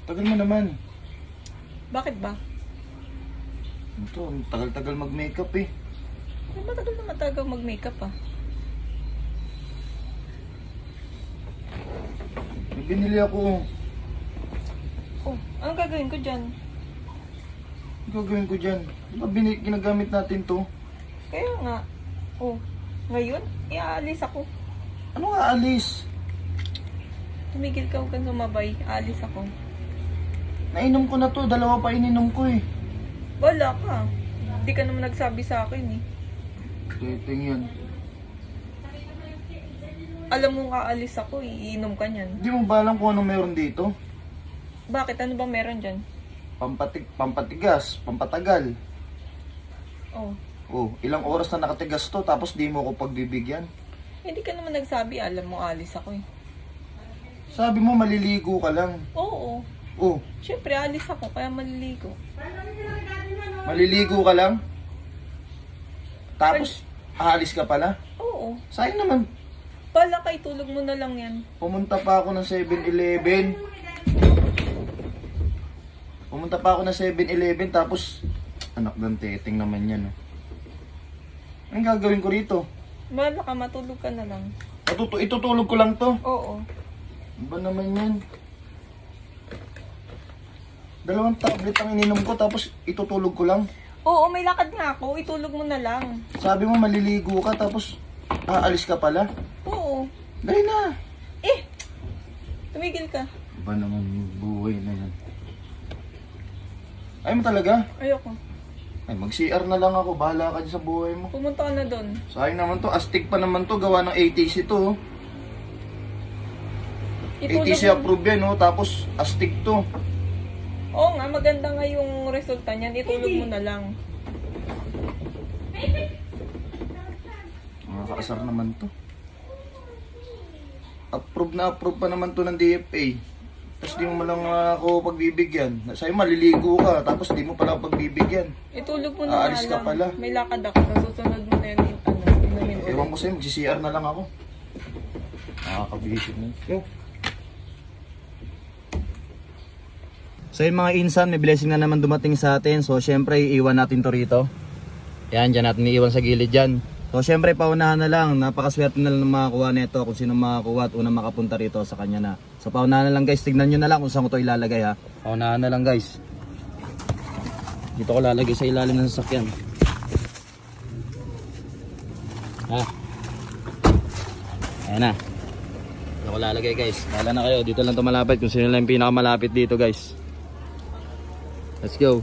Tagal mo naman. Bakit ba? Ito, tagal-tagal mag-makeup eh. Ay, matagal na matagal mag-makeup ah. May binili ako. Oh, anong gagawin ko dyan? Ano gagawin ko dyan? Di ba ginagamit natin to? Kaya nga. Oh, ngayon, iaalis ako. Ano nga alis? Tumigil ka, huwag kang sumabay. Aalis ako. Nainom ko na to. Dalawa pa ininom ko eh. Wala ka. Hindi ka naman nagsabi sa akin eh. Titing yan. Alam mo aalis ako, iinom ka niyan. Hindi mo ba alam kung ano meron dito? Bakit? Ano ba meron dyan? Pampatigas, pampatagal. Oh, Oh, ilang oras na nakatigas to tapos di mo ako pagbibigyan. hindi ka naman nagsabi. Alam mo aalis ako eh. Sabi mo maliligo ka lang. Oo. Oh, Siyempre, aalis ako, kaya maliligo. maliligo ka lang? Tapos aalis ka pala? Oo. Sayang naman. Bala ka, itulog mo na lang yan. Pumunta pa ako ng 7-Eleven. Pumunta pa ako ng 7-Eleven tapos anak ng teting naman yan. Oh. Anong gagawin ko rito? Bala ka, matulog ka na lang. Itutulog ko lang to. Oo. Ano ba naman yan? 2 tablet ang ininom ko tapos itutulog ko lang. Oo, may lakad nga ako. Itulog mo na lang. Sabi mo maliligo ka tapos aalis ka pala. Oo. Dahil na. Eh! Tumigil ka. Ano ba naman yung buhay na yan? Ayaw mo talaga? Ayoko. Ay, mag-CR na lang ako. Bahala ka dyan sa buhay mo. Pumunta ka na doon. Sayang naman to. Astig pa naman to. Gawa ng ATC to. Oh. ATC approved yan. Oh. Tapos astig to. Oo nga, maganda nga yung resulta niyan. Itulog mo na lang. Nakakaasar naman to. Approve na approve pa naman to ng DFA. Tapos di mo lang ako pagbibigyan. Sa'yo maliligo ka, tapos di mo pala ako pagbibigyan. Itulog mo na Aalis nga ka lang. pala. May lakad ako. Sa susunod mo na yun, inumin ulit. Ewan ko sa'yo, mag-CR na lang ako. Nakakabisit na. Yo. So yun mga insan, may blessing na naman dumating sa atin. So syempre, iiwan natin to rito. Yan, dyan natin iiwan sa gilid dyan. So syempre, paunahan na lang. Napakaswerte na lang ng makakuha nito. Kung sino makakuha at unang makapunta rito sa kanya na. So paunahan na lang guys, tignan nyo na lang kung saan ko to ilalagay ha. Paunahan na lang guys. Dito ko lalagay sa ilalim ng sasakyan. Ha. Ayan na. Dito ko lalagay guys. Bahala na kayo. Dito lang to malapit. Kung sino lang yung pinakamalapit dito guys. Let's go.